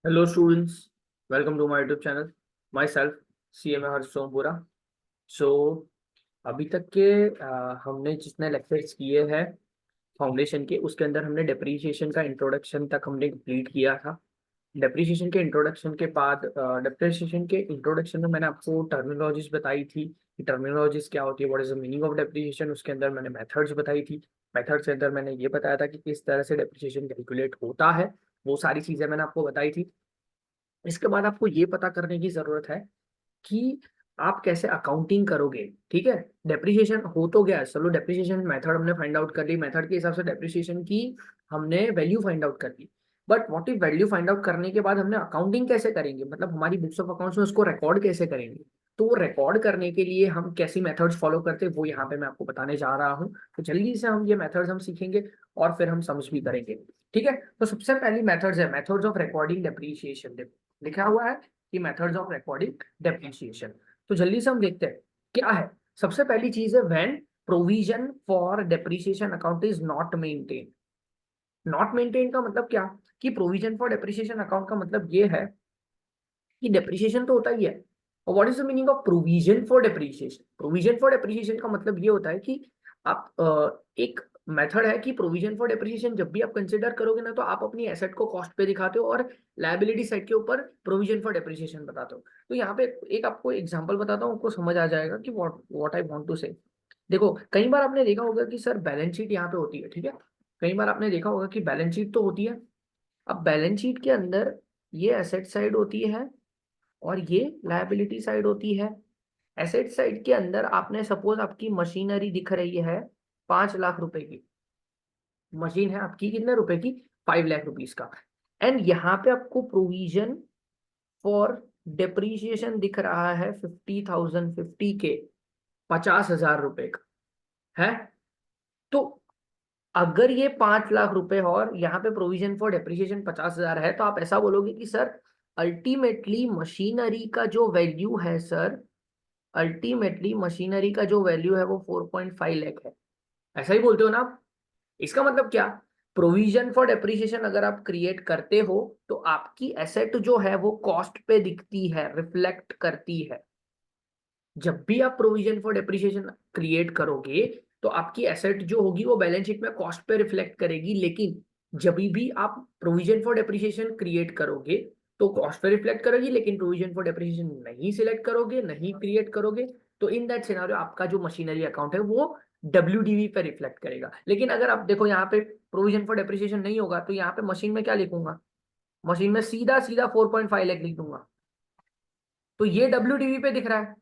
Hello students, welcome to my YouTube channel. Myself CMA Harsh Sompura. So अभी तक के हमने जितने लेक्चर्स किए हैं फाउंडेशन के, उसके अंदर हमने डेप्रीशिएशन का इंट्रोडक्शन तक हमने कंप्लीट किया था. डेप्रीशिएशन के इंट्रोडक्शन के बाद डेप्रीशिएशन के इंट्रोडक्शन में मैंने आपको टर्मिनोलॉजीज बताई थी कि टर्मिनोलॉजीज क्या होती है, what is the meaning of depreciation. उसके अंदर मैंने मेथड्स बताई थी. मेथड्स के अंदर मैंने ये बताया था कि किस तरह से डेप्रीशिएशन कैलकुलेट होता है. वो सारी चीजें मैंने आपको बताई थी. इसके बाद आपको ये पता करने की जरूरत है कि आप कैसे अकाउंटिंग करोगे. ठीक है, डेप्रिसिएशन हो तो गया, चलो डेप्रिसिएशन मेथड हमने फाइंड आउट कर ली, मेथड के हिसाब से डेप्रिसिएशन की हमने वैल्यू फाइंड आउट कर ली. But what if value find out करने के बाद हमने अकाउंटिंग कैसे करेंगे, मतलब हमारी बुक्स ऑफ अकाउंट्स में उसको रिकॉर्ड कैसे करेंगे. तो वो रिकॉर्ड करने के लिए हम कैसी मेथड्स फॉलो करते हैं वो यहाँ पे मैं आपको बताने जा रहा हूँ. तो जल्दी से हम ये मेथड्स हम सीखेंगे और फिर हम समझ भी करेंगे. ठीक है, तो सबसे पहली मेथड्स है मेथड्स ऑफ रिकॉर्डिंग डेप्रिसिएशन. लिखा हुआ है कि मेथड्स ऑफ रिकॉर्डिंग डेप्रिसिएशन. तो जल्दी से हम देखते हैं क्या है. सबसे पहली चीज है when provision for depreciation account is not maintain. Not maintain का मतलब क्या, कि प्रोविजन फॉर डेप्रिसिएशन अकाउंट का मतलब ये है कि डेप्रिसिएशन तो होता ही है. और what is the meaning of provision for depreciation. Provision for depreciation का मतलब ये होता है कि आप एक मेथड है कि प्रोविजन फॉर डेप्रिसिएशन जब भी आप कंसिडर करोगे ना, तो आप अपनी एसेट को कॉस्ट पे दिखाते हो और लायबिलिटी साइड के ऊपर प्रोविजन फॉर डेप्रिसिएशन बताते हो. तो यहाँ पे एक आपको एग्जांपल बताता हूँ, आपको समझ आ जाएगा कि व्हाट आई वांट टू से. देखो, कई बार आपने देखा होगा कि सर बैलेंस शीट यहाँ पे होती है. ठीक है, कई बार आपने देखा होगा कि बैलेंस शीट तो होती है. अब बैलेंस शीट के अंदर ये एसेट साइड होती है और ये लायबिलिटी साइड होती है. एसेट साइड के अंदर आपने सपोज आपकी मशीनरी दिख रही है 5 लाख रुपए की. मशीन है आपकी कितने रुपए की, 5 लाख रुपीज का. एंड यहाँ पे आपको प्रोविजन फॉर डेप्रीशिएशन दिख रहा है 50,000, 50K, 50,000 रुपए का है. तो अगर ये 5 लाख रुपए और यहाँ पे प्रोविजन फॉर डेप्रिसिएशन 50,000 है, तो आप ऐसा बोलोगे कि सर अल्टीमेटली मशीनरी का जो वैल्यू है सर, अल्टीमेटली मशीनरी का जो वैल्यू है वो 4.5 लाख है. ऐसा ही बोलते हो ना आप. इसका मतलब क्या, प्रोविजन फॉर डेप्रिसिएशन अगर आप क्रिएट करते हो तो आपकी एसेट जो है वो कॉस्ट पे दिखती है, रिफ्लेक्ट करती है. जब भी आप प्रोविजन फॉर डेप्रिसिएशन क्रिएट करोगे तो आपकी एसेट जो होगी वो बैलेंस शीट में कॉस्ट पे रिफ्लेक्ट करेगी. लेकिन जब भी आप प्रोविजन फॉर डेप्रिसिएशन क्रिएट करोगे तो कॉस्ट पे रिफ्लेक्ट करेगी, लेकिन प्रोविजन फॉर डेप्रिसिएशन नहीं सिलेक्ट करोगे, नहीं क्रिएट करोगे, तो इन दैट सिनेरियो आपका जो मशीनरी अकाउंट है वो WDV पे रिफ्लेक्ट करेगा. लेकिन अगर आप देखो यहाँ पे प्रोविजन फॉर डेप्रिसिएशन नहीं होगा, तो यहाँ पे मशीन में क्या लिखूंगा, मशीन में सीधा सीधा 4.5 लाख लिख दूंगा. तो ये WDV पे दिख रहा है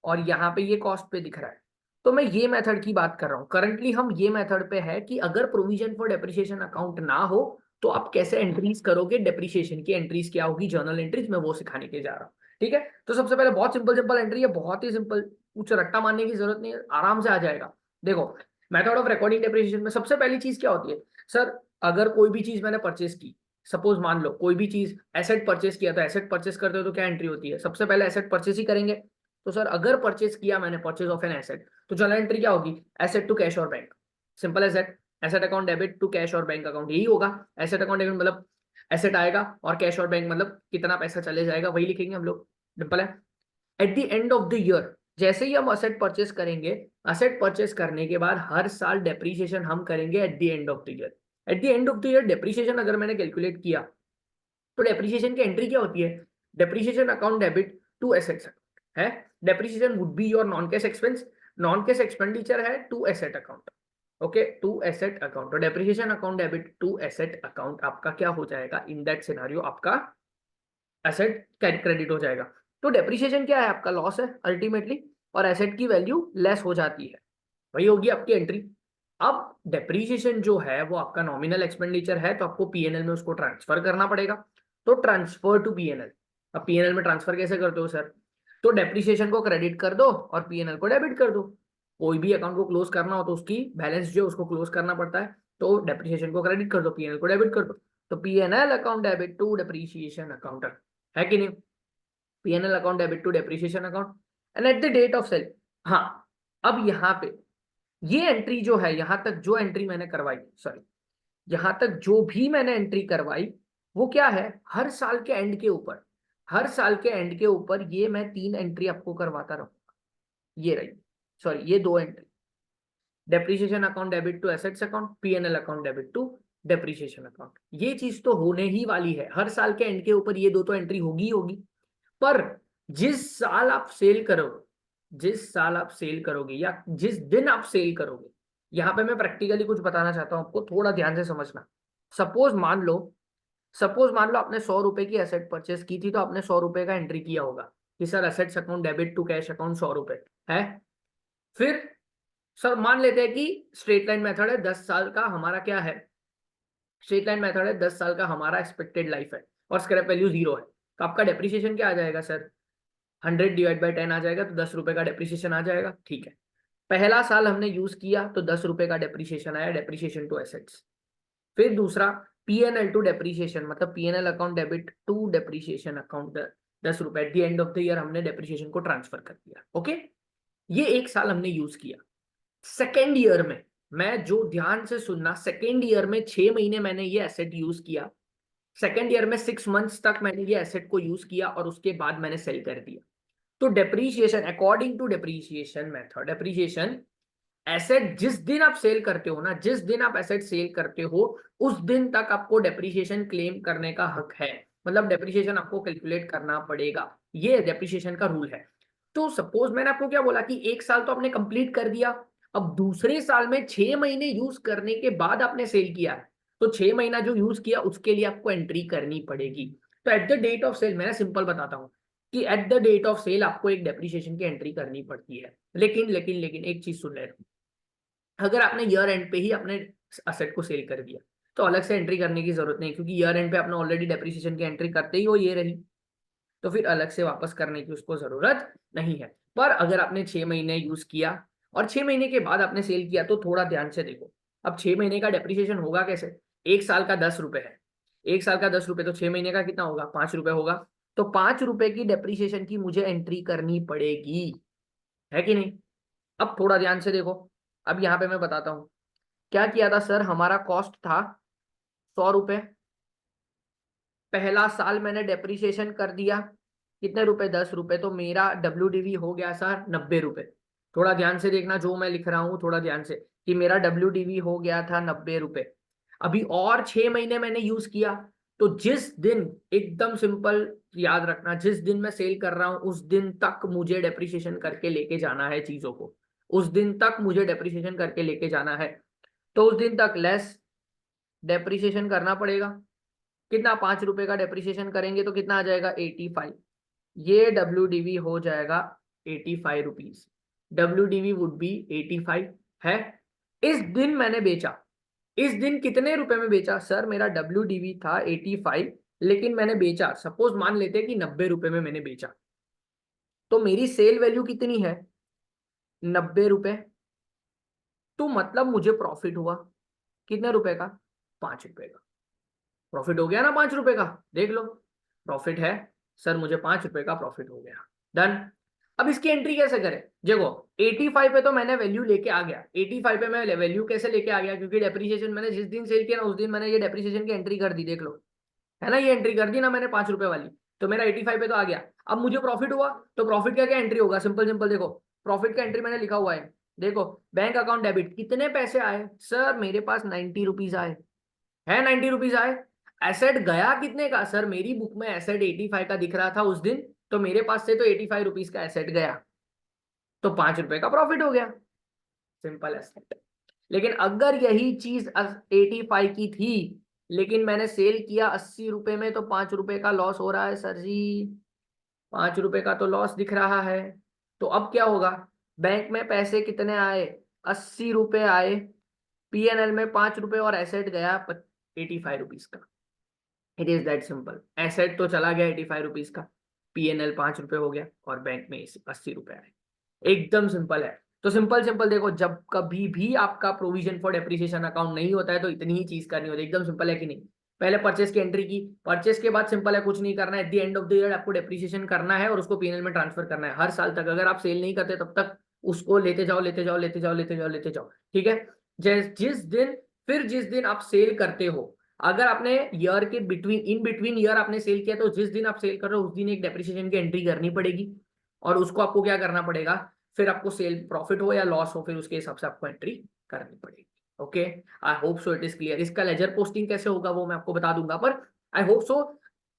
और यहाँ पे ये कॉस्ट पे दिख रहा है. तो मैं ये मेथड की बात कर रहा हूँ. करंटली हम ये मेथड पे है कि अगर प्रोविजन फॉर डेप्रिसिएशन अकाउंट ना हो तो आप कैसे एंट्रीज करोगे, डेप्रिसिएशन की एंट्रीज क्या होगी, जर्नल एंट्रीज, मैं वो सिखाने के जा रहा हूँ. ठीक है, तो सबसे पहले बहुत सिंपल सिंपल एंट्री है, बहुत ही सिंपल, कुछ रट्टा मारने की जरूरत नहीं है, आराम से आ जाएगा. देखो, मेथड ऑफ रिकॉर्डिंग डेप्रिसिएशन में सबसे पहली चीज क्या होती है सर, अगर कोई भी चीज मैंने परचेस की, सपोज मान लो कोई भी चीज एसेट परचेस किया, तो एसेट परचेस करते हो तो क्या एंट्री होती है, सबसे पहले एसेट परचेस ही करेंगे. तो सर अगर परचेस किया मैंने, परचेज ऑफ एन एसेट, तो जर्नल एंट्री क्या होगी, एसेट टू कैश और bank. Simple asset, asset account debit to cash और बैंक अकाउंट, यही होगा. एसेट अकाउंट डेबिट मतलब एसेट आएगा और कैश और बैंक मतलब कितना पैसा चले जाएगा, वही लिखेंगे हम लोग. सिंपल है. At the end of the year, जैसे ही हम असेट परचेस करेंगे, असेट परचेस करने के बाद हर साल डेप्रीशिएशन हम करेंगे eight the end of the year. Eight the end of the year depreciation अगर मैंने कैलकुलेट किया तो डेप्रीशिएशन की एंट्री क्या होती है, depreciation account debit to assets है. Depreciation would be your non cash expense, non cash expenditure है to asset account. Okay, to asset account. तो depreciation account debit to asset account आपका क्या हो जाएगा, इन दैट सिनेरियो आपका asset credit हो जाएगा. तो डेप्रीशिएशन क्या है, आपका लॉस है अल्टीमेटली, और एसेट की वैल्यू लेस हो जाती है, वही होगी आपकी एंट्री. अब डेप्रीशिएशन जो है वो आपका नॉमिनल एक्सपेंडिचर है, तो आपको पीएनएल में उसको ट्रांसफर करना पड़ेगा. तो ट्रांसफर टू पीएनएल. अब पीएनएल में ट्रांसफर कैसे करते हो सर, तो डेप्रीशिएशन को क्रेडिट कर दो और पीएनएल को डेबिट कर दो. कोई भी अकाउंट को क्लोज करना हो तो उसकी बैलेंस जो उसको क्लोज करना पड़ता है, तो डेप्रीशिएशन को क्रेडिट कर दो, पीएनएल को डेबिट कर दो. तो PNL account debit to depreciation account, है कि नहीं, PNL account debit to depreciation account and at the date of sale. हाँ, अब यहाँ पे ये एंट्री जो है, यहां तक जो एंट्री मैंने करवाई, सॉरी, यहां तक जो भी मैंने एंट्री करवाई, वो क्या है, हर साल के एंड के ऊपर, हर साल के एंड के ऊपर ये मैं 3 एंट्री आपको करवाता रहूंगा। ये रही, सॉरी ये 2 entry, depreciation account debit to assets account, PNL account debit to depreciation account. ये चीज तो होने ही वाली है, हर साल के एंड के ऊपर ये 2 तो एंट्री होगी ही होगी। पर जिस साल आप सेल करोगे, जिस साल आप सेल करोगे या जिस दिन आप सेल करोगे, यहां पे मैं प्रैक्टिकली कुछ बताना चाहता हूं आपको, थोड़ा ध्यान से समझना। सपोज मान लो, सपोज मान लो आपने 100 रुपए की एसेट परचेस की थी, तो आपने 100 रुपए का एंट्री किया होगा कि sir assets account debit to cash account 100 रुपए है। फिर सर मान लेते हैं कि स्ट्रेट लाइन मेथड है, 10 साल का हमारा क्या है, स्ट्रेट लाइन मेथड है, 10 साल का हमारा एक्सपेक्टेड लाइफ है और स्क्रैप वैल्यू 0 है, तो आपका डेप्रिसिएशन क्या आ जाएगा सर, 100/10 आ जाएगा, तो 10 रुपए का डेप्रिसिएशन आ जाएगा। ठीक है, पहला साल हमने यूज किया तो 10 रुपए का डेप्रिसिएशन आया, डेप्रिसिएशन टू एसेट्स। फिर दूसरा पीएनएल टू डेप्रिसिएशन, मतलब PNL account debit to depreciation account, 10 रुपए at the end of the year हमने डेप्रिसिएशन को ट्रांसफर कर दिया। ओके, ये एक साल हमने यूज किया। सेकेंड ईयर में, मैं जो ध्यान से सुनना, सेकेंड ईयर में 6 महीने मैंने ये एसेट यूज किया, सेकेंड ईयर में 6 मंथ्स तक मैंने ये एसेट को यूज किया और उसके बाद मैंने सेल कर दिया। तो depreciation according to depreciation method, depreciation asset जिस दिन आप सेल करते हो ना, जिस दिन आप एसेट सेल करते हो उस दिन तक आपको डेप्रीशिएशन क्लेम करने का हक है, मतलब डेप्रीशिएशन आपको कैलकुलेट करना पड़ेगा, ये डेप्रीशिएशन का रूल है। तो सपोज मैंने आपको क्या बोला कि एक साल तो आपने कंप्लीट कर दिया, अब दूसरे साल में 6 महीने यूज करने के बाद आपने सेल किया है, तो 6 महीना जो यूज किया उसके लिए आपको एंट्री करनी पड़ेगी। तो at the date of sale, मैं सिंपल बताता हूँ कि at the date of sale आपको एक डेप्रिसिएशन की एंट्री करनी पड़ती है। लेकिन एक चीज सुन लेना, अगर आपने ईयर एंड पे ही अपने असेट को सेल कर दिया तो अलग से एंट्री करने की जरूरत नहीं, क्योंकि ईयर एंड पे आपने ऑलरेडी डेप्रिसिएशन की एंट्री करते ही हो ये रही, तो फिर अलग से वापस करने की उसको जरूरत नहीं है। पर अगर आपने 6 महीने यूज किया और 6 महीने के बाद आपने सेल किया तो थोड़ा ध्यान से देखो, अब 6 महीने का डेप्रिसिएशन होगा कैसे, एक साल का 10 रुपए है, एक साल का 10 रुपए, तो 6 महीने का कितना होगा, 5 रुपए होगा, तो 5 रुपए की डेप्रिसिएशन की मुझे एंट्री करनी पड़ेगी, है कि नहीं। अब थोड़ा ध्यान से देखो, अब यहाँ पे मैं बताता हूँ क्या किया था सर, हमारा कॉस्ट था 100 रुपए, पहला साल मैंने डेप्रिसिएशन कर दिया, कितने रुपए, 10 रुपए, तो मेरा WDV हो गया सर 90 रुपए। थोड़ा ध्यान से देखना जो मैं लिख रहा हूं, थोड़ा ध्यान से, कि मेरा WDV हो गया था 90 रुपए। अभी और 6 महीने मैंने यूज किया, तो जिस दिन, एकदम सिंपल याद रखना, जिस दिन मैं सेल कर रहा हूं उस दिन तक मुझे डेप्रिसिएशन करके लेके जाना है चीजों को, उस दिन तक मुझे डेप्रिसिएशन करके लेके जाना है, तो उस दिन तक लेस डेप्रिसिएशन करना पड़ेगा। कितना, 5 रुपए का डेप्रिसिएशन करेंगे तो कितना आ जाएगा, 85, ये WDV हो जाएगा 85 रुपीज, WDV वुड बी 85 है। इस दिन मैंने बेचा, इस दिन कितने रुपए में बेचा सर, मेरा WDV था 85, लेकिन मैंने बेचा, सपोज मान लेते हैं कि 90 रुपए में मैंने बेचा, तो मेरी सेल वैल्यू कितनी है, 90 रुपए, तो मतलब मुझे प्रॉफिट हुआ कितने रुपए का, 5 रुपए का। प्रॉफिट हो गया ना 5 रुपए का, देख लो प्रॉफिट है सर, मुझे 5 रुपए का प्रॉफिट हो गया, डन। अब इसकी एंट्री कैसे करें, देखो 85 पे तो मैंने वैल्यू लेके आ गया, 85 पे मैं वैल्यू कैसे लेके आ गया, क्योंकि डेप्रिसिएशन मैंने जिस दिन सेल किया ना उस दिन मैंने ये डेप्रिसिएशन की एंट्री कर दी, देख लो, है ना, ये एंट्री कर दी ना मैंने 5 रुपए वाली, तो मेरा 85 पे तो आ गया। अब मुझे प्रॉफिट हुआ, तो प्रॉफिट का क्या एंट्री होगा, सिंपल सिंपल देखो, प्रॉफिट का एंट्री मैंने लिखा हुआ है, देखो बैंक अकाउंट डेबिट, कितने पैसे आए सर, मेरे पास 90 रुपीज आए, है 90 रुपीज आए। एसेट गया कितने का सर, मेरी बुक में एसेट 85 का दिख रहा था उस दिन, तो मेरे पास से तो 85 रुपीज का एसेट गया, तो 5 रुपए का प्रॉफिट हो गया, सिंपल एसेट। लेकिन अगर यही चीज 85 की थी लेकिन मैंने सेल किया 80 रुपए में, तो 5 रुपए का लॉस हो रहा है सर जी, 5 रुपए का तो लॉस दिख रहा है। तो अब क्या होगा, बैंक में पैसे कितने आए, 80 रुपए आए, पीएनएल में 5 रुपए और एसेट गया 85 रुपीज का। It is that simple, asset तो चला गया 85 रुपीज का, पीएनएल 5 रुपए हो गया और बैंक में 80 रुपए आए, एकदम सिंपल है। तो सिंपल सिंपल देखो, जब कभी भी आपका प्रोविजन फॉर डेप्रिसिएशन अकाउंट नहीं होता है तो इतनी ही चीज करनी होती है, एकदम सिंपल है कि नहीं। पहले परचेस की एंट्री की, परचेस के बाद सिंपल है, कुछ नहीं करना है, at the end of the year आपको डेप्रिसिएशन करना है और उसको पीएनएल में ट्रांसफर करना है हर साल तक, अगर आप सेल नहीं करते तब तक उसको लेते जाओ लेते जाओ लेते जाओ लेते जाओ लेते जाओ, ठीक है। जिस दिन, फिर जिस दिन आप सेल करते हो, अगर आपने ईयर के इन बिटवीन ईयर आपने सेल किया तो जिस दिन आप सेल कर रहे हो उस दिन एक डेप्रिसिएशन की एंट्री करनी पड़ेगी, और उसको आपको क्या करना पड़ेगा, फिर आपको सेल प्रॉफिट हो या लॉस हो फिर उसके हिसाब से आपको एंट्री करनी पड़ेगी। Okay, I hope so it is clear. इसका लेजर पोस्टिंग कैसे होगा वो मैं आपको बता दूंगा, पर I hope so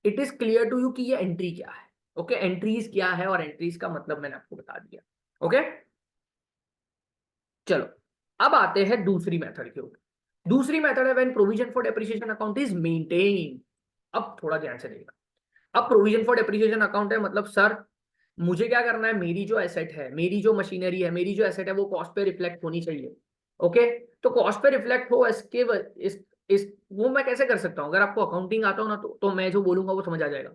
it is clear to you कि ये एंट्री क्या है। ओके, एंट्रीज क्या है और एंट्रीज का मतलब मैंने आपको बता दिया। ओके, चलो अब आते हैं दूसरी मेथड के ऊपर। दूसरी मेथड है when provision for depreciation account is maintain. अब थोड़ा ध्यान से देखना। अब प्रोविजन फॉर डेप्रिसिएशन अकाउंट है मतलब सर मुझे क्या करना है, मेरी जो एसेट है, मेरी जो मशीनरी है, मेरी जो एसेट है वो कॉस्ट पे रिफ्लेक्ट होनी चाहिए। ओके, तो कॉस्ट पे रिफ्लेक्ट हो इसके इस वो मैं कैसे कर सकता हूं? अगर आपको अकाउंटिंग आता हो ना तो मैं जो बोलूंगा वो समझ आ जाएगा।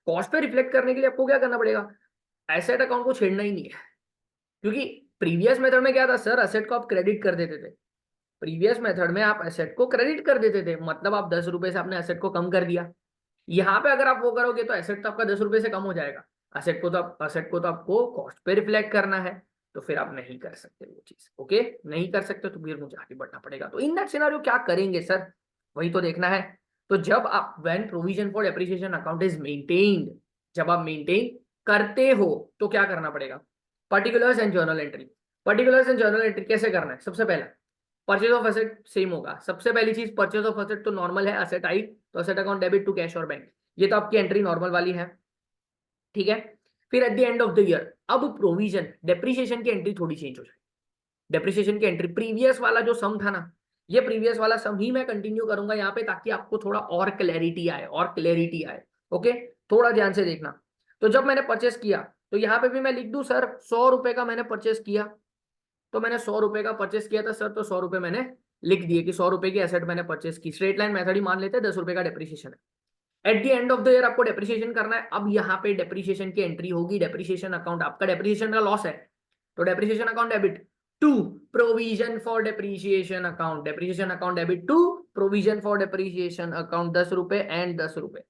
कॉस्ट पे रिफ्लेक्ट करने के लिए आपको क्या करना पड़ेगा, एसेट अकाउंट को छेड़ना ही नहीं है। क्योंकि प्रीवियस मेथड में क्या था सर, एसेट को आप क्रेडिट कर देते थे। प्रीवियस मेथड में आप एसेट को क्रेडिट कर देते थे, मतलब आप 10 रुपए से अपने एसेट को कम कर दिया। यहाँ पे अगर आप वो करोगे तो एसेट तो आपका 10 रुपए से कम हो जाएगा। एसेट को तो आपको कॉस्ट पे रिफ्लेक्ट करना है, तो फिर आप नहीं कर सकते वो चीज। ओके, नहीं कर सकते तो फिर मुझे आगे बढ़ना पड़ेगा। तो इन दैट सिनेरियो क्या करेंगे सर, वही तो देखना है। तो जब आप when provision for depreciation account is maintained, जब आप मेंटेन करते हो तो क्या करना पड़ेगा, particulars and journal entry. Particulars and journal entry कैसे करना है, सबसे पहला परचेज ऑफ एसेट सेम होगा। सबसे पहली चीज परचेज ऑफ एसेट तो नॉर्मल है, एसेट आई तो asset account debit to cash और बैंक, ये तो आपकी एंट्री नॉर्मल वाली है। ठीक है, फिर at the end of the year अब प्रोविजन डेप्रिसिएशन की एंट्री थोड़ी चेंज हो जाए। डेप्रिसिएशन की एंट्री प्रीवियस वाला जो सम था ना, ये प्रीवियस वाला सम ही मैं कंटिन्यू करूंगा यहाँ पे ताकि आपको थोड़ा और क्लैरिटी आए, और क्लैरिटी आए। ओके, थोड़ा ध्यान से देखना। तो जब मैंने परचेस किया तो यहाँ पे भी मैं लिख दूं सर 100 रुपए का मैंने परचेस किया, तो मैंने 100 रुपए का परचेस किया था सर, तो 100 रुपए मैंने लिख दिए कि 100 रुपए की एसेट मैंने परचेस की। स्ट्रेट लाइन मेथड ही मान लेते हैं, 10 रुपए का डेप्रिसिएशन है। At the end of the year आपको डेप्रिसिएशन करना है। अब यहाँ पे डेप्रिसिएशन की एंट्री होगी, डेप्रिसिएशन अकाउंट, आपका डेप्रिसिएशन का लॉस है तो depreciation account debit to provision for depreciation account, depreciation account debit to provision for depreciation account 10 रुपए एंड 10 रुपए।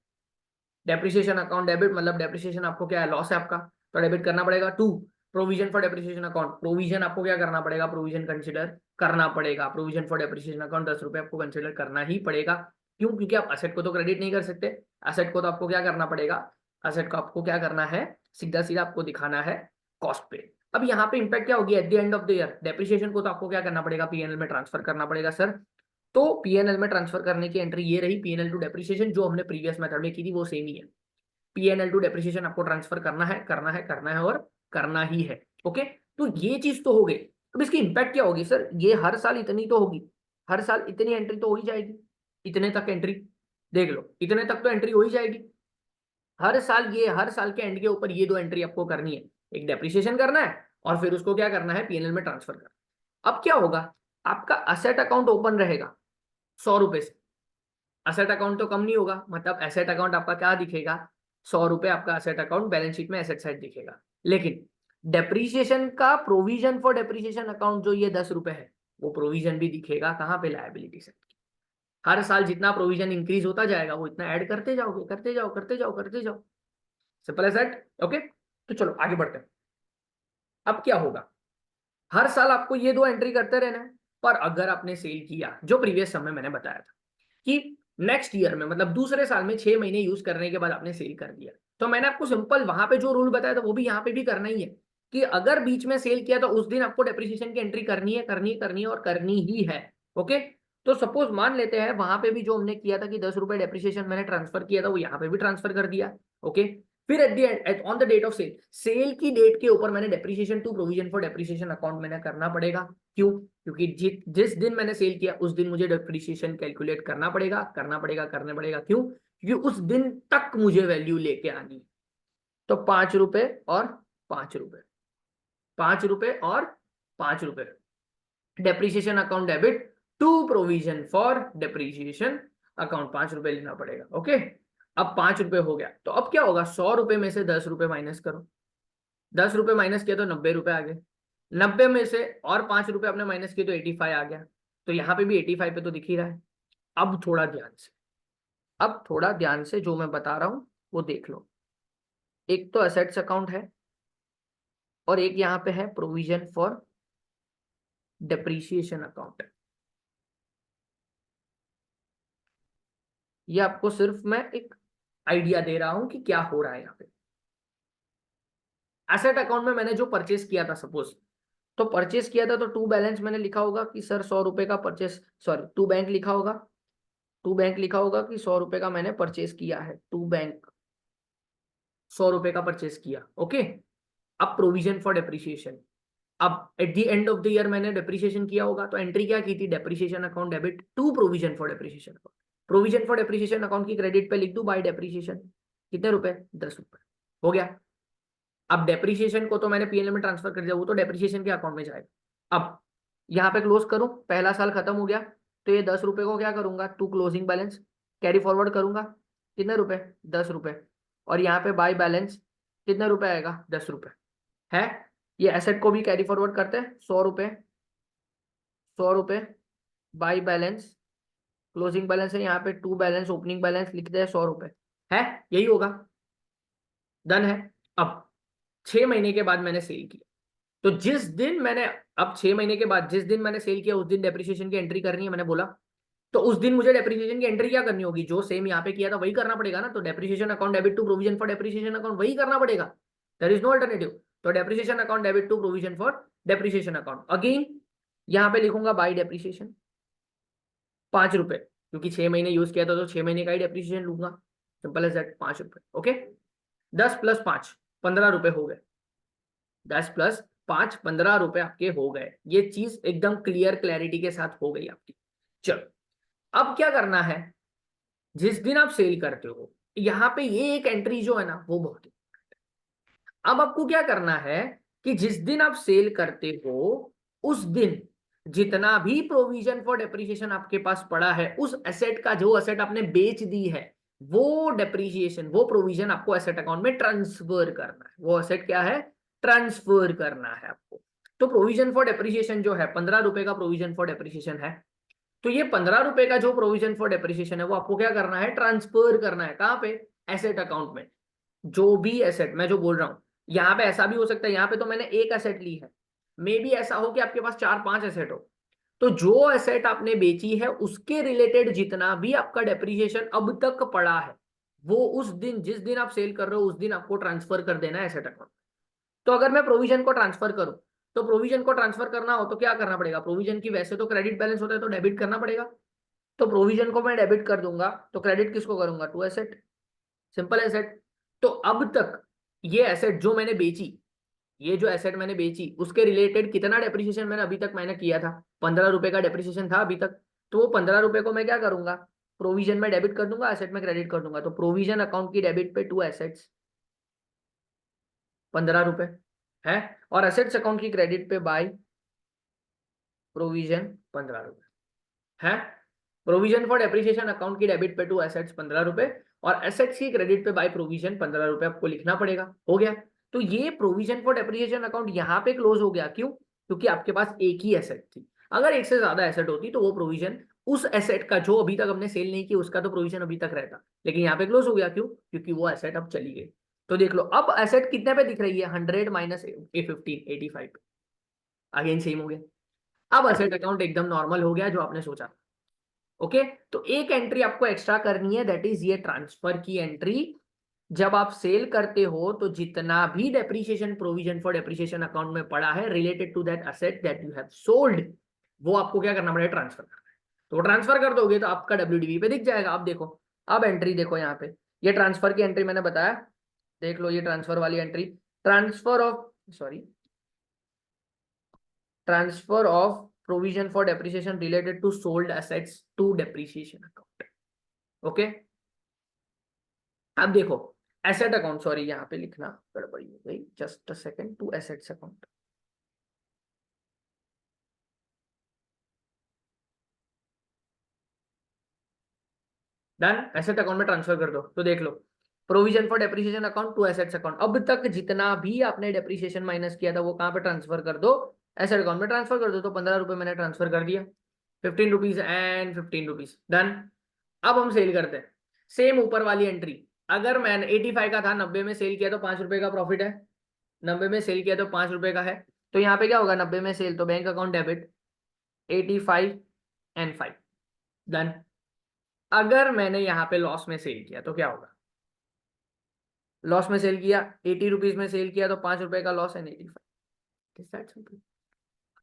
डेप्रिसिएशन अकाउंट डेबिट मतलब डेप्रिसिएशन आपको क्या है, लॉस है आपका, तो डेबिट करना पड़ेगा to provision for depreciation account. Provision आपको क्या करना पड़ेगा, प्रोविजन कंसिडर करना पड़ेगा। प्रोविजन फॉर डेप्रिसिएशन अकाउंट 10 रुपए आपको कंसिडर करना ही पड़ेगा। क्यों? क्योंकि आप एसेट को तो क्रेडिट नहीं कर सकते, एसेट को तो आपको क्या करना पड़ेगा, एसेट को आपको क्या करना है, सीधा सीधा आपको दिखाना है कॉस्ट पे। अब यहाँ पे इंपैक्ट क्या होगी, eight the end of the year depreciation को तो आपको क्या करना पड़ेगा, पीएनएल में ट्रांसफर करना पड़ेगा सर। तो पीएनएल में ट्रांसफर करने की एंट्री ये रही, पीएनएल टू डेप्रिसिएशन जो हमने प्रीवियस मेथड में की थी वो सेम ही है। पीएनएल टू डेप्रिसिएशन आपको ट्रांसफर करना है, करना है, करना है और करना ही है। ओके, तो ये चीज तो हो गई। अब इसकी इंपैक्ट क्या होगी सर, ये हर साल इतनी तो होगी, हर साल इतनी एंट्री तो हो ही जाएगी। इतने तक एंट्री देख लो, इतने तक तो एंट्री हो ही जाएगी हर साल। ये हर साल के एंड के ऊपर ये दो एंट्री आपको करनी है, एक डेप्रिसिएशन करना है और फिर उसको क्या करना है, पीएनएल में ट्रांसफर करना। अब क्या होगा, आपका असेट अकाउंट ओपन रहेगा 100 रुपए से। असेट अकाउंट तो कम नहीं होगा, मतलब एसेट अकाउंट आपका क्या दिखेगा, 100 रुपए आपका असेट अकाउंट बैलेंस शीट में एसेट साइड दिखेगा। लेकिन डेप्रीशिएशन का प्रोविजन फॉर डेप्रीशिएशन अकाउंट जो ये 10 रुपए है, वो प्रोविजन भी दिखेगा कहाँ पे, लायबिलिटी साइड। हर साल जितना प्रोविजन इंक्रीज होता जाएगा वो इतना ऐड करते जाओगे, करते जाओ करते जाओ करते जाओ। Simple as that. ओके, तो चलो आगे बढ़ते हैं। अब क्या होगा, हर साल आपको ये दो एंट्री करते रहना है। पर अगर आपने सेल किया, जो प्रीवियस समय मैंने बताया था कि नेक्स्ट ईयर में मतलब दूसरे साल में 6 महीने यूज करने के बाद आपने सेल कर दिया, तो मैंने आपको सिंपल वहां पे जो रूल बताया था वो भी यहाँ पे भी करना ही है कि अगर बीच में सेल किया तो उस दिन आपको डेप्रिसिएशन की एंट्री करनी है, करनी है, करनी है और करनी ही है। ओके, तो सपोज मान लेते हैं वहां पे भी जो हमने किया था कि 10 रुपए डेप्रिसिएशन मैंने ट्रांसफर किया था, वो यहाँ पे भी ट्रांसफर कर दिया। ओके, फिर at the end on the date of sale, sale की डेट के ऊपर मैंने depreciation to provision for depreciation account मैंने करना पड़ेगा। क्यों? क्योंकि जिस दिन मैंने सेल किया उस दिन मुझे डेप्रिसिएशन कैलकुलेट करना पड़ेगा, करना पड़ेगा, करने पड़ेगा। क्यों? क्योंकि उस दिन तक मुझे वैल्यू लेके आनी है। तो 5 रुपए और 5 रुपए, 5 रुपए और 5 रुपए, depreciation account debit to provision for depreciation account, 5 रुपए लेना पड़ेगा। ओके, अब 5 रुपए हो गया तो अब क्या होगा, 100 रुपए में से 10 रुपए माइनस करो। 10 रुपए माइनस किया तो 90 रुपए आ गए। 90 में से और 5 रुपए आपने माइनस किए तो 85 आ गया। तो यहाँ पे भी 85 पे तो दिख ही रहा है। अब थोड़ा ध्यान से, अब थोड़ा ध्यान से जो मैं बता रहा हूं वो देख लो। एक तो असेट्स अकाउंट है और एक यहाँ पे है प्रोविजन फॉर डेप्रीशिएशन अकाउंट। ये आपको सिर्फ मैं एक आइडिया दे रहा हूं कि क्या हो रहा है यहाँ पे। एसेट अकाउंट में मैंने जो परचेस किया था, सपोज तो परचेस किया था, तो टू बैलेंस मैंने लिखा होगा कि सर 100 रुपए का परचेस, सॉरी टू बैंक लिखा होगा, टू बैंक लिखा होगा कि 100 रुपए का मैंने परचेस किया है, टू बैंक 100 रुपए का परचेस किया। ओके, अब प्रोविजन फॉर डेप्रिसिएशन, अब at the end of the year मैंने डेप्रिसिएशन किया होगा, तो एंट्री क्या की थी, depreciation account debit to provision for depreciation account. Provision for depreciation account की क्रेडिट पे लिख दू बाय डेप्रिसिएशन, कितने रुपए, 10 रुपए, हो गया। अब डेप्रिसिएशन को तो मैंने पीएनएल में ट्रांसफर कर दिया, वो तो डेप्रिसिएशन के अकाउंट में जाएगा। अब यहाँ पे क्लोज करूं, पहला साल खत्म हो गया, तो ये 10 रुपए को क्या करूंगा, to closing balance carry forward करूंगा, कितने रुपए, 10 रुपए, और यहाँ पे बाय बैलेंस कितने रुपए आएगा, 10 रुपए है। ये एसेट को भी कैरी फॉरवर्ड करते हैं, 100 रुपए, 100 रुपए बाय बैलेंस, क्लोजिंग बैलेंस है यहाँ पे, टू बैलेंस ओपनिंग बैलेंस लिखते हैं 100 रुपए, है यही होगा, डन है। अब 6 महीने के बाद मैंने सेल किया, तो जिस दिन मैंने, अब 6 महीने के बाद जिस दिन मैंने सेल किया उस दिन डेप्रिसिएशन की एंट्री करनी है, मैंने बोला, तो उस दिन मुझे डेप्रिसिएशन की एंट्री क्या करनी होगी, जो सेम यहाँ पे किया था वही करना पड़ेगा ना। तो depreciation account debit to provision for depreciation account वही करना पड़ेगा, देयर इज नो अल्टरनेटिव। तो depreciation account debit to provision for depreciation account, again यहाँ पे लिखूंगा बाय डेप्रिसिएशन 5 रुपए, क्योंकि 6 महीने यूज किया था तो 6 महीने का ही डेप्रिसिएशन लूंगा, सिंपल एज दैट, 5 रुपए। ओके, 10 + 5 15 रुपए हो गए, 10 + 5 15 रुपए आपके हो गए। ये चीज एकदम क्लियर क्लैरिटी के साथ हो गई आपकी। चलो, अब क्या करना है, जिस दिन आप सेल करते हो, यहाँ पे ये एक एंट्री जो है ना वो बहुत, अब आपको क्या करना है कि जिस दिन आप सेल करते हो उस दिन जितना भी प्रोविजन फॉर डेप्रिसिएशन आपके पास पड़ा है, उस एसेट का, जो एसेट आपने बेच दी है, वो डेप्रिसिएशन, वो प्रोविजन आपको एसेट अकाउंट में ट्रांसफर करना है। वो एसेट क्या है, ट्रांसफर करना है आपको। तो प्रोविजन फॉर डेप्रिसिएशन जो है 15 रुपए का प्रोविजन फॉर डेप्रिसिएशन है, तो ये 15 रुपए का जो प्रोविजन फॉर डेप्रिसिएशन है वो आपको क्या करना है, ट्रांसफर करना है। कहां पे, एसेट अकाउंट में। जो भी एसेट मैं जो बोल रहा हूं, यहाँ पे ऐसा भी हो सकता है, यहाँ पे तो मैंने एक एसेट ली है, मे बी ऐसा हो कि आपके पास 4-5 एसेट हो, तो जो एसेट आपने बेची है उसके रिलेटेड जितना भी आपका डेप्रिसिएशन अब तक पड़ा है, वो उस दिन, जिस दिन आप सेल कर रहे हो उस दिन आपको ट्रांसफर कर देना है एसेट अकाउंट। तो अगर मैं प्रोविजन को ट्रांसफर करूं, तो प्रोविजन को ट्रांसफर करना हो तो क्या करना पड़ेगा, प्रोविजन की वैसे तो क्रेडिट बैलेंस होता है तो डेबिट करना पड़ेगा, तो प्रोविजन को मैं डेबिट कर दूंगा, तो क्रेडिट किसको करूंगा, टू एसेट, सिंपल एसेट। तो अब तक ये एसेट जो मैंने बेची, ये जो एसेट मैंने बेची उसके रिलेटेड कितना डेप्रिसिएशन मैंने अभी तक मैंने किया था, 15 रुपए का डेप्रिसिएशन था अभी तक, तो वो 15 रुपए को मैं क्या करूंगा, प्रोविजन में डेबिट कर दूंगा, एसेट में क्रेडिट कर दूंगा। तो प्रोविजन अकाउंट की डेबिट पे टू एसेट्स 15 रुपए है, और एसेट्स अकाउंट की क्रेडिट पे बाय प्रोविजन 15 रुपए है। प्रोविजन फॉर डेप्रिसिएशन अकाउंट की डेबिट पे टू एसेट्स 15 रुपए, और एसेट्स की क्रेडिट पे बाय प्रोविजन 15 रुपए आपको लिखना पड़ेगा, हो गया। तो ये प्रोविजन फॉर डेप्रिसिएशन अकाउंट यहाँ पे क्लोज हो गया, क्यों, क्योंकि आपके पास एक ही एसेट थी। अगर एक से ज्यादा एसेट होती तो वो प्रोविजन, उस एसेट का जो अभी तक हमने सेल नहीं किया उसका तो प्रोविजन अभी तक रहता, लेकिन यहाँ पे क्लोज हो गया, क्यों, क्योंकि वो एसेट अब चली गई। तो देख लो अब एसेट कितने पे दिख रही है, 100 माइनस A15 85 पे, अगेन सेम हो गया। अब एसेट अकाउंट एकदम नॉर्मल हो गया जो आपने सोचा। ओके, तो एक एंट्री आपको एक्स्ट्रा करनी है, दैट इज ये ट्रांसफर की एंट्री। जब आप सेल करते हो तो जितना भी depreciation provision for depreciation account में पड़ा है related to that asset that you have sold, वो आपको क्या करना पड़ेगा, ट्रांसफर करना है। तो ट्रांसफर कर दोगे तो आपका WDV पे दिख जाएगा। अब देखो, अब एंट्री देखो यहाँ पे, ये ट्रांसफर की एंट्री मैंने बताया, देख लो ये ट्रांसफर वाली entry, transfer of, sorry, transfer of provision for depreciation related to sold assets to depreciation account. Okay, अब देखो एसेट अकाउंट, सॉरी यहाँ पे लिखना गड़बड़ी हो गई, just a second, to assets account, done, asset account में ट्रांसफर कर दो। तो देख लो, provision for depreciation account to assets account, अब तक जितना भी आपने डेप्रिसिएशन माइनस किया था वो कहाँ पे ट्रांसफर कर दो, एसेट अकाउंट में ट्रांसफर कर दो। तो 15 रुपए मैंने ट्रांसफर कर दिया, 15 रुपीज एंड 15 रुपीज, डन। अब हम सेल करते हैं, सेम ऊपर वाली एंट्री, अगर मैंने 85 का था, 90 में सेल किया तो 5 रुपए का प्रॉफिट है, 90 में सेल किया तो 5 रुपए का है। तो यहाँ पे क्या होगा, 90 में सेल तो bank account debit 85 and 5, done. अगर मैंने यहाँ पे लॉस में सेल किया तो क्या होगा, लॉस में सेल किया, 80 रुपीज में सेल किया तो 5 रुपए का लॉस है, 85।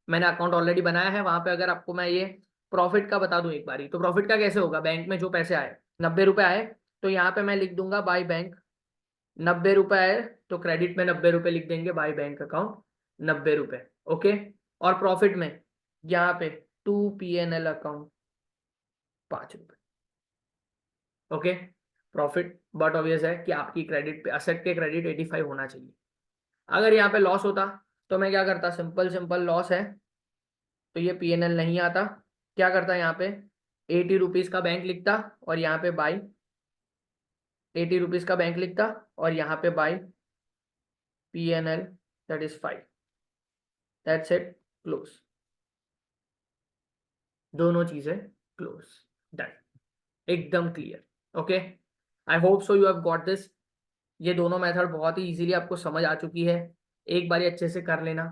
मैंने अकाउंट ऑलरेडी बनाया है वहां पे। अगर आपको मैं ये प्रॉफिट का बता दूं एक बारी, तो प्रॉफिट का कैसे होगा, बैंक में जो पैसे आए 90 रुपए आए, तो यहाँ पे मैं लिख दूंगा बाय बैंक 90 रुपए आए, तो क्रेडिट में 90 रुपए लिख देंगे, बाय बैंक अकाउंट 90 रुपए। ओके, और प्रॉफिट में यहाँ पे टू PNL अकाउंट 5 रुपए। ओके, प्रॉफिट बट ऑब्वियस है कि आपकी क्रेडिट पे, असेट के क्रेडिट 85 होना चाहिए। अगर यहाँ पे लॉस होता तो मैं क्या करता, सिंपल सिंपल लॉस है तो ये PNL नहीं आता, क्या करता यहाँ पे 80 रुपीज का बैंक लिखता और यहाँ पे बाई 80 रुपीज का बैंक लिखता और यहाँ पे by PNL that is 5, that's it, close, दोनों चीजें क्लोज, डन, एकदम clear. Okay, I hope so you have got this. ये दोनों मेथड बहुत ही इजीली आपको समझ आ चुकी है, एक बारी अच्छे से कर लेना।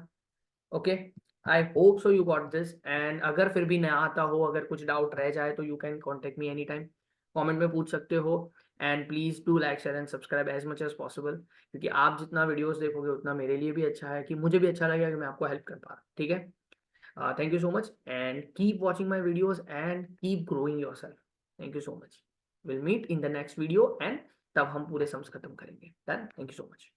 Okay, I hope so you got this, and अगर फिर भी नया आता हो, अगर कुछ डाउट रह जाए तो you can contact me any time, comment में पूछ सकते हो। And please do like share and subscribe as much as possible, क्योंकि आप जितना वीडियोस देखोगे उतना मेरे लिए भी अच्छा है, कि मुझे भी अच्छा लगेगा कि मैं आपको हेल्प कर पा रहा हूँ। ठीक है, thank you so much and keep watching my videos and keep growing yourself. Thank you so much, will meet in the next video and तब हम पूरे सम्स खत्म करेंगे। Done, thank you so much.